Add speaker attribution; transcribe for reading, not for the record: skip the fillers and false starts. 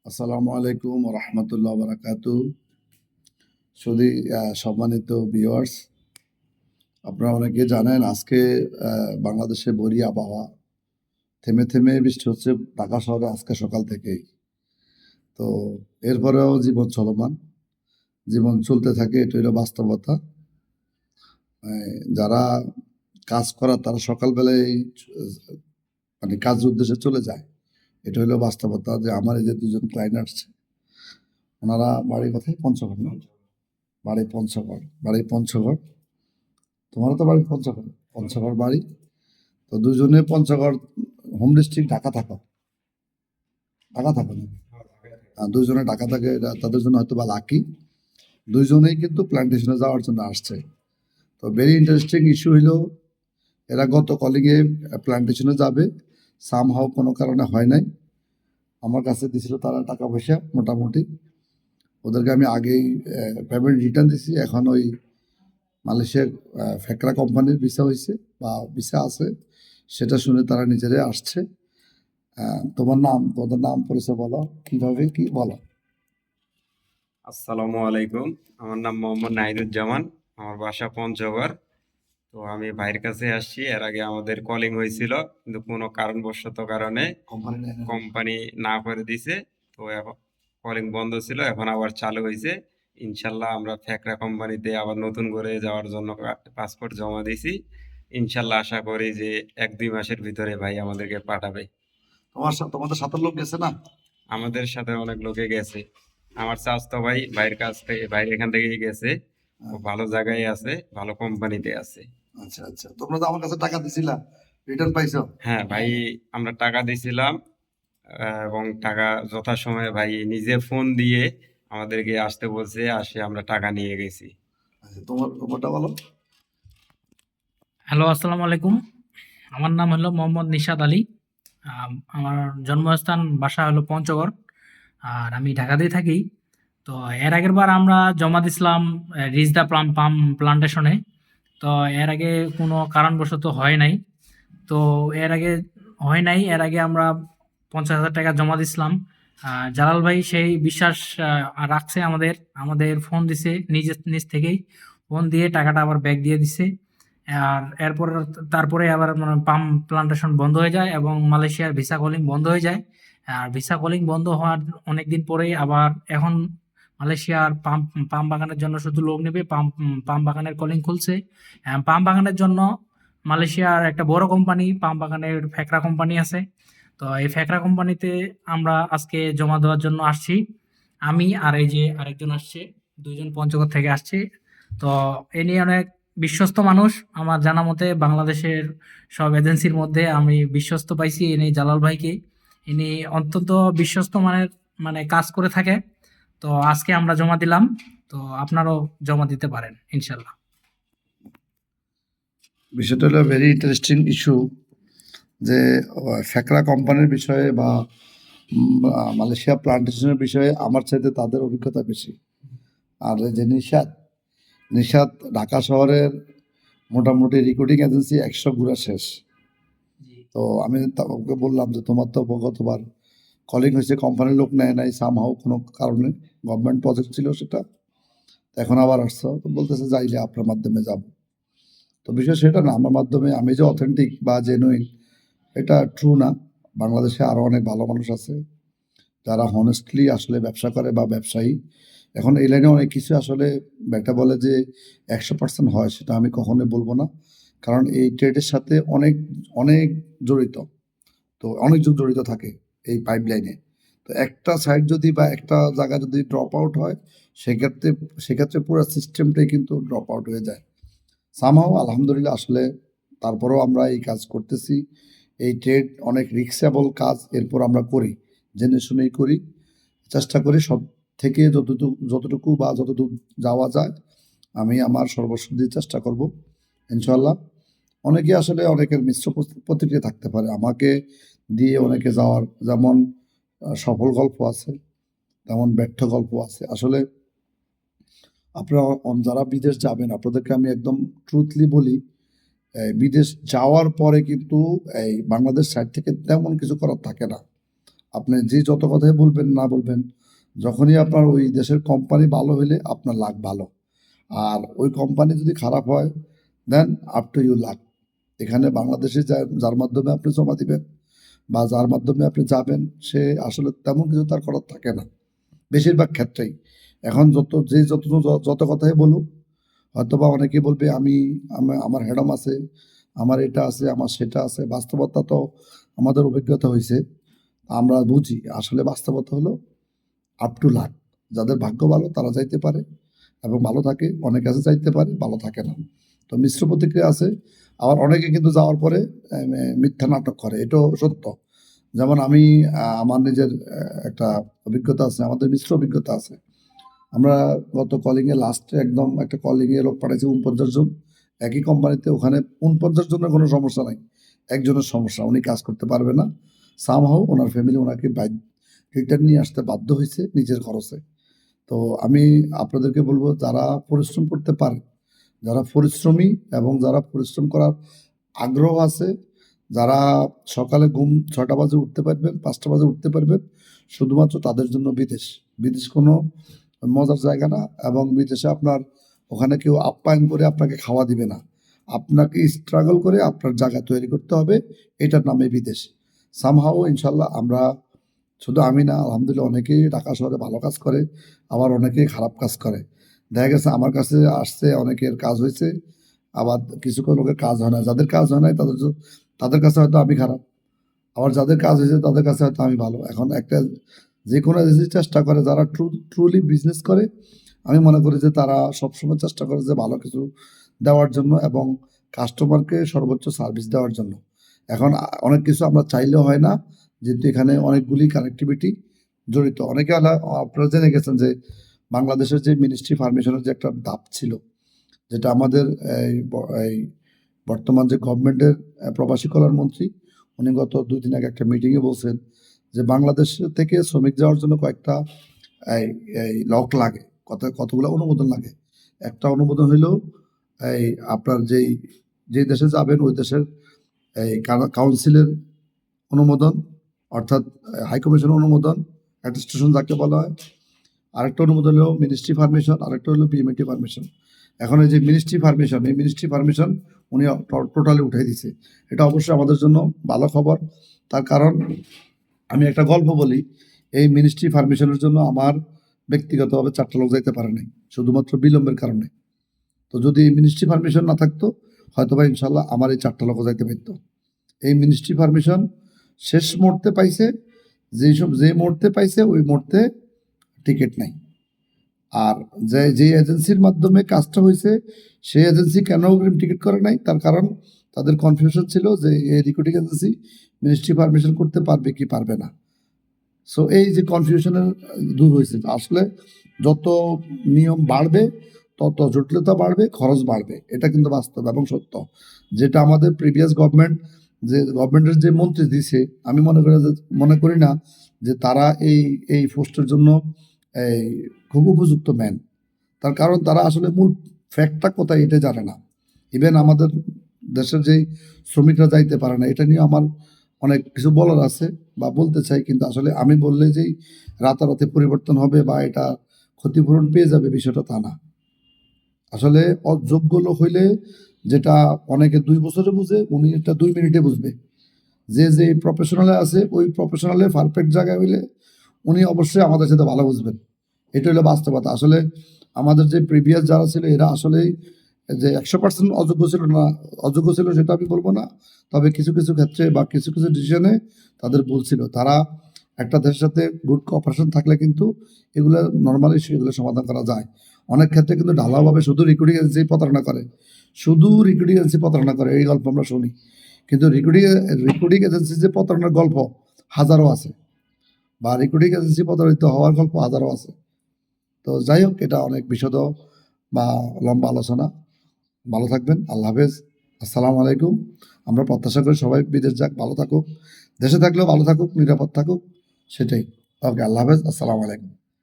Speaker 1: আসসালামু আলাইকুম রহমতুল্লাহ বারাকাতু। শুধু সম্মানিত ভিউয়ার্স, আপনারা অনেকে জানেন আজকে বাংলাদেশে বরি আবহাওয়া, থেমে থেমে বৃষ্টি হচ্ছে ঢাকা শহরে আজকে সকাল থেকেই। তো এরপরেও জীবন চলমান, জীবন চলতে থাকে, এটা হলো বাস্তবতা। যারা কাজ করার তারা সকালবেলায় মানে কাজের উদ্দেশ্যে চলে যায়, এটা হলো বাস্তবতা। যে আমার এই যে দুজন ক্লায়েন্ট আসছে, ওনারা বাড়ি কোথায়? পঞ্চগড় না? বাড়ি পঞ্চগড়। তোমারও তো বাড়ি পঞ্চগড়, পঞ্চগড় বাড়ি। তো দুজনে পঞ্চগড়, হোম ডিস্ট্রিক্ট ঢাকা থাকো না? দুজনে ঢাকা থাকে, এটা তাদের জন্য হয়তো বা লাকি। দুইজনেই কিন্তু প্ল্যান্টেশনে যাওয়ার জন্য আসছে। তো ভেরি ইন্টারেস্টিং ইস্যু হইল, এরা গত কলিংয়ে প্ল্যান্টেশনে যাবে, সামহাও কোনো কারণে হয় নাই। আমার কাছে দিছিল তারা টাকা পয়সা মোটামুটি, ওদেরকে আমি আগেই পেমেন্ট রিটার্ন দিছি। এখন ওই মালয়েশিয়ার ফেকরা কোম্পানির ভিসা হয়েছে বা ভিসা আছে, সেটা শুনে তারা নিজেরাই আসছে। তোমাদের নাম পরিচয় বলো, কিভাবে কি বলো।
Speaker 2: আসসালামু আলাইকুম। আমার নাম মোহাম্মদ নাহিদুজ্জামান। আমার বাসা পঞ্চগড়। তো আমি ভাইয়ের কাছে আসছি। এর আগে আমাদের কলিং হয়েছিল, কিন্তু কোনো কারণে কোম্পানি না করে দিছে। তো এখন কলিং বন্ধ ছিল, এখন আবার চালু হয়েছে। ইনশাল্লাহ আমরা ফেকরা কোম্পানিতে আবার নতুন করে যাওয়ার জন্য পাসপোর্ট জমা দিয়েছি। ইনশাল্লাহ আশা করি যে 1-2 মাসের ভিতরে ভাই আমাদেরকে পাঠাবে।
Speaker 1: তোমাদের সাথে লোক গেছে না?
Speaker 2: আমাদের সাথে অনেক লোকে গেছে। আমার চাচাতো ভাই ভাইয়ের এখান থেকেই গেছে। ও ভালো জায়গায় আছে, ভালো কোম্পানিতে আছে।
Speaker 1: আচ্ছা আচ্ছা, তোমরা তো আমার কাছে টাকা দিছিলা, রিটার্ন পাইছো?
Speaker 2: হ্যাঁ ভাই, আমরা টাকা দিছিলাম, এবং টাকা যথাসময়ে ভাই নিজে ফোন দিয়ে আমাদেরকে আসতে বলছে, আসে আমরা টাকা নিয়ে গেছি।
Speaker 1: আচ্ছা, তোমারটা বলো।
Speaker 3: হ্যালো, আসসালামু আলাইকুম। আমার নাম হলো মোহাম্মদ নিশাদ আলী। আমার জন্মস্থান বাসা হলো পঞ্চগড়, আর আমি ঢাকাতেই থাকি। তো এর আগের বার আমরা জমা দিছিলাম রিজদা পাম প্লান্টেশনে। তো এর আগে কোনো কারণবশত হয় নাই। তো এর আগে এর আগে আমরা 50,000 টাকা জমা দিছিলাম। জালাল ভাই সেই বিশ্বাস রাখছে আমাদের ফোন দিছে, নিজ থেকেই ফোন দিয়ে টাকাটা আবার ব্যাক দিয়ে দিছে। আর তারপরে আবার মানে পাম প্লান্টেশন বন্ধ হয়ে যায় এবং মালয়েশিয়ার ভিসা কলিং বন্ধ হয়ে যায়। আর ভিসা কলিং বন্ধ হওয়ার অনেকদিন পরেই আবার এখন মালয়েশিয়ার পাম বাগানের জন্য শুধু লোক নেবে। পাম বাগানের কলিং খুলছে। পাম বাগানের জন্য মালয়েশিয়ার একটা বড় কোম্পানি, পাম বাগানের ফেকরা কোম্পানি আছে। তো এই ফেকরা কোম্পানিতে আমরা আজকে জমা দেওয়ার জন্য আসছি। আমি আর এই যে আরেকজন আসছে, দুইজন পঞ্চগড় থেকে আসছি। তো এ নিয়ে অনেক বিশ্বস্ত মানুষ। আমার জানা মতে বাংলাদেশের সব এজেন্সির মধ্যে আমি বিশ্বস্ত পাইছি ইনি জালাল ভাইকে। ইনি অত্যন্ত বিশ্বস্ত মানে কাজ করে থাকে। তো আজকে আমরা জমা দিলাম। তো আপনারাও জমা দিতে পারেন ইনশাল্লাহ।
Speaker 1: বিষয়টা হলো ভেরি ইন্টারেস্টিং ইস্যু, যে ফেকরা কোম্পানির বিষয়ে বা মালয়েশিয়া প্লান্টেশনের বিষয়ে আমার চাইতে তাদের অভিজ্ঞতা বেশি। আর এই যে নিশাদ ঢাকা শহরের মোটামুটি রিক্রুটিং এজেন্সি 100 ঘুরা শেষ। তো আমি ওকে বললাম যে তোমার তো গতবার কলিং হয়েছে, কোম্পানির লোক নেয় নাই সামহাও কোনো কারণে, গভর্নমেন্ট প্রজেক্ট ছিল সেটা, এখন আবার আসছো। তো বলতেছে যাইলে আপনার মাধ্যমে যাব। তো বিষয় সেটা না, আমার মাধ্যমে আমি যে অথেন্টিক বা জেনুইন, এটা ট্রু না। বাংলাদেশে আরও অনেক ভালো মানুষ আছে যারা হনেস্টলি আসলে ব্যবসা করে বা ব্যবসায়ী। এখন এই লাইনে অনেক কিছু আসলে একটা বলে যে 100% হয়, সেটা আমি কখনোই বলবো না। কারণ এই ট্রেডের সাথে অনেক অনেক জড়িত, তো অনেক যুগ জড়িত থাকে এই পাইপলাইনে। তো একটা সাইড যদি বা একটা জায়গা যদি ড্রপ আউট হয়, সেক্ষেত্রে পুরো সিস্টেমটাই কিন্তু ড্রপ আউট হয়ে যায়। সামহাও আলহামদুলিল্লাহ আসলে তারপরেও আমরা এই কাজ করতেছি। এই ট্রেড অনেক রিক্সেবল কাজ, এরপর আমরা করি, জেনে শুনেই করি, চেষ্টা করি সব থেকে যতটুকু বা যতদূর যাওয়া যায় আমি আমার সর্বস্ব দিয়ে চেষ্টা করব ইনশাল্লাহ। অনেকে আসলে অনেকের মিশ্র প্রতিক্রিয়া থাকতে পারে, আমাকে দিয়ে অনেকে যাওয়ার যেমন সফল গল্প আছে, তেমন ব্যর্থ গল্প আছে। আসলে আপনারা যারা বিদেশ যাবেন, আপনাদেরকে আমি একদম ট্রুথলি বলি, বিদেশ যাওয়ার পরে কিন্তু এই বাংলাদেশ সাইড থেকে তেমন কিছু করার থাকে না। আপনি যে যত কথাই বলবেন না বলবেন, যখনই আপনার ওই দেশের কোম্পানি ভালো হইলে আপনার লাক ভালো, আর ওই কোম্পানি যদি খারাপ হয় then up to you luck. এখানে বাংলাদেশে যার মাধ্যমে আপনি জমা দিবেন বা যার মাধ্যমে আপনি যাবেন, সে আসলে তেমন কিছু তার করার থাকে না বেশিরভাগ ক্ষেত্রেই। এখন যত কথাই বলুক, হয়তোবা অনেকে বলবে আমার হেডম আছে, আমার এটা আছে, আমার সেটা আছে। বাস্তবতা তো আমাদের অভিজ্ঞতা হয়েছে, আমরা বুঝি আসলে বাস্তবতা হলো আপ টু লাক। যাদের ভাগ্য ভালো তারা যাইতে পারে এবং ভালো থাকে, অনেক কাছে যাইতে পারে, ভালো থাকে না। তো মিশ্র প্রতিক্রিয়া আছে। আবার অনেকে কিন্তু যাওয়ার পরে মিথ্যা নাটক করে, এটাও সত্য। যেমন আমি আমার নিজের একটা অভিজ্ঞতা আছে, আমাদের মিশ্র অভিজ্ঞতা আছে। আমরা গত কলিংয়ে লাস্টে একদম একটা কলিংয়ে লোক পাঠাইছি 49 জন একই কোম্পানিতে। ওখানে 49 জনের কোনো সমস্যা নাই, একজনের সমস্যা, উনি কাজ করতে পারবে না। সামহাও ওনার ফ্যামিলি ওনাকে রিটার্ন নিয়ে আসতে বাধ্য হয়েছে নিজের খরচে। তো আমি আপনাদেরকে বলবো, যারা পরিশ্রম করতে পারে, যারা পরিশ্রমী এবং যারা পরিশ্রম করার আগ্রহ আছে, যারা সকালে ঘুম 6টা বাজে উঠতে পারবেন, 5টা বাজে উঠতে পারবেন, শুধুমাত্র তাদের জন্য বিদেশ। বিদেশ কোনো মজার জায়গা না, এবং বিদেশে আপনার ওখানে কেউ আপ্যায়ন করে আপনাকে খাওয়া দিবে না। আপনাকে স্ট্রাগল করে আপনার জায়গা তৈরি করতে হবে, এটার নামে বিদেশ। সামহাও ইনশাল্লাহ আমরা, শুধু আমি না, আলহামদুলিল্লাহ অনেকেই ঢাকা শহরে ভালো কাজ করে, আবার অনেকেই খারাপ কাজ করে। দেখা গেছে আমার কাছে আসছে, অনেকের কাজ হয়েছে, আবার কিছু কোনো লোকের কাজ হয় না। যাদের কাজ হয় নাই তাদের কাছে হয়তো আমি খারাপ, আবার যাদের কাজ হয়েছে তাদের কাছে হয়তো আমি ভালো। এখন একটা যে কোনো এজেন্সি চেষ্টা করে, যারা ট্রুলি বিজনেস করে, আমি মনে করি যে তারা সবসময় চেষ্টা করে যে ভালো কিছু দেওয়ার জন্য এবং কাস্টমারকে সর্বোচ্চ সার্ভিস দেওয়ার জন্য। এখন অনেক কিছু আমরা চাইলেও হয় না, যেহেতু এখানে অনেকগুলি কানেক্টিভিটি জড়িত। অনেকে আপনারা জেনে গেছেন যে বাংলাদেশের যে মিনিস্ট্রি পারমিশনের যে একটা ধাপ ছিল, যেটা আমাদের এই বর্তমান যে গভর্নমেন্টের প্রবাসী কল্যাণ মন্ত্রী, উনি গত 2 দিন আগে একটা মিটিংয়ে বলছেন যে বাংলাদেশ থেকে শ্রমিক যাওয়ার জন্য কয়েকটা এই এই লক লাগে, কতগুলো অনুমোদন লাগে। একটা অনুমোদন হইলো এই আপনার যেই দেশে যাবেন ওই দেশের এই কাউন্সিলের অনুমোদন, অর্থাৎ হাইকমিশনের অনুমোদন, অ্যাটেস্টেশন যাকে বলা হয়। আরেকটা অনুমোদন হলো মিনিস্ট্রি পারমিশন, আরেকটা হলো পিএমএটি পারমিশন। এখন এই যে মিনিস্ট্রি পারমিশন, এই মিনিস্ট্রি পারমিশন উনি টোটালি উঠাই দিছে। এটা অবশ্যই আমাদের জন্য ভালো খবর। তার কারণ আমি একটা গল্প বলি, এই মিনিস্ট্রি পারমিশনের জন্য আমার ব্যক্তিগতভাবে 4টা লোক যাইতে পারে নাই, শুধুমাত্র বিলম্বের কারণে। তো যদি এই মিনিস্ট্রি পারমিশন না থাকতো, হয়তো বা ইনশাল্লাহ আমার এই 4টা লোক যাইতে পারতো। এই মিনিস্ট্রি পারমিশন শেষ মুহূর্তে পাইছে, যে মুহূর্তে পাইছে ওই মুহূর্তে টিকিট নাই। আর যে এজেন্সির মাধ্যমে কাজটা হয়েছে, সেই এজেন্সি কেন অগ্রিম টিকিট করে নাই, তার কারণ তাদের কনফিউশন ছিল যে এই রিক্রুটিং এজেন্সি মিনিস্ট্রি পারমিশন করতে পারবে কি পারবে না। সো এই যে কনফিউশনের দূর হয়েছে। আসলে যত নিয়ম বাড়বে তত জটিলতা বাড়বে, খরচ বাড়বে, এটা কিন্তু বাস্তব এবং সত্য। যেটা আমাদের প্রিভিয়াস গভর্নমেন্টের যে মন্ত্রী দিছে, আমি মনে করি না যে তারা এই পোস্টের জন্য এই খুব উপযুক্ত ম্যান। তার কারণ তারা আসলে মূল ফ্যাক্টটা কোথায় এটা জানে না। ইভেন আমাদের দেশের যেই শ্রমিকরা যাইতে পারে না, এটা নিয়ে আমার অনেক কিছু বলার আছে বা বলতে চাই, কিন্তু আসলে আমি বললে যেই রাতারাতি পরিবর্তন হবে বা এটা ক্ষতিপূরণ পেয়ে যাবে, বিষয়টা তা না। আসলে অযোগ্য লোক হইলে, যেটা অনেকে 2 বছরে বুঝে, উনি এটা 2 মিনিটে বুঝবে। যে প্রফেশনালে আছে ওই প্রফেশনালে পারফেক্ট জায়গায় হইলে উনি অবশ্যই আমাদের সাথে ভালো বুঝবেন। এটা হলো বাস্তবতা। আসলে আমাদের যে প্রিভিয়াস যারা ছিল, এরা আসলেই যে 100% অযোগ্য ছিল সেটা আমি বলবো না। তবে কিছু ক্ষেত্রে বা কিছু ডিসিশনে তাদের ভুল ছিল। তারা একটা দেশের সাথে গুড কোঅপারেশন থাকলে কিন্তু এগুলো নরমালি সেগুলো সমাধান করা যায়। অনেক ক্ষেত্রে কিন্তু ঢালাওভাবে শুধু রিক্রুটিং এজেন্সি প্রতারণা করে, এই গল্প আমরা শুনি। কিন্তু রিক্রুটিং এজেন্সি যে প্রতারণার গল্প হাজারো আছে, বা রিক্রুটিং এজেন্সি প্রতারিত হওয়ার গল্প হাজারো আছে। তো যাই হোক, এটা অনেক বিশদ বা লম্বা আলোচনা। ভালো থাকবেন, আল্লাহ হাফেজ, আসসালামু আলাইকুম। আমরা প্রত্যাশা করি সবাই বিদেশ যাক, ভালো থাকুক, দেশে থাকলেও ভালো থাকুক, নিরাপদ থাকুক, সেটাই। ওকে, আল্লাহ হাফেজ, আসসালামু আলাইকুম।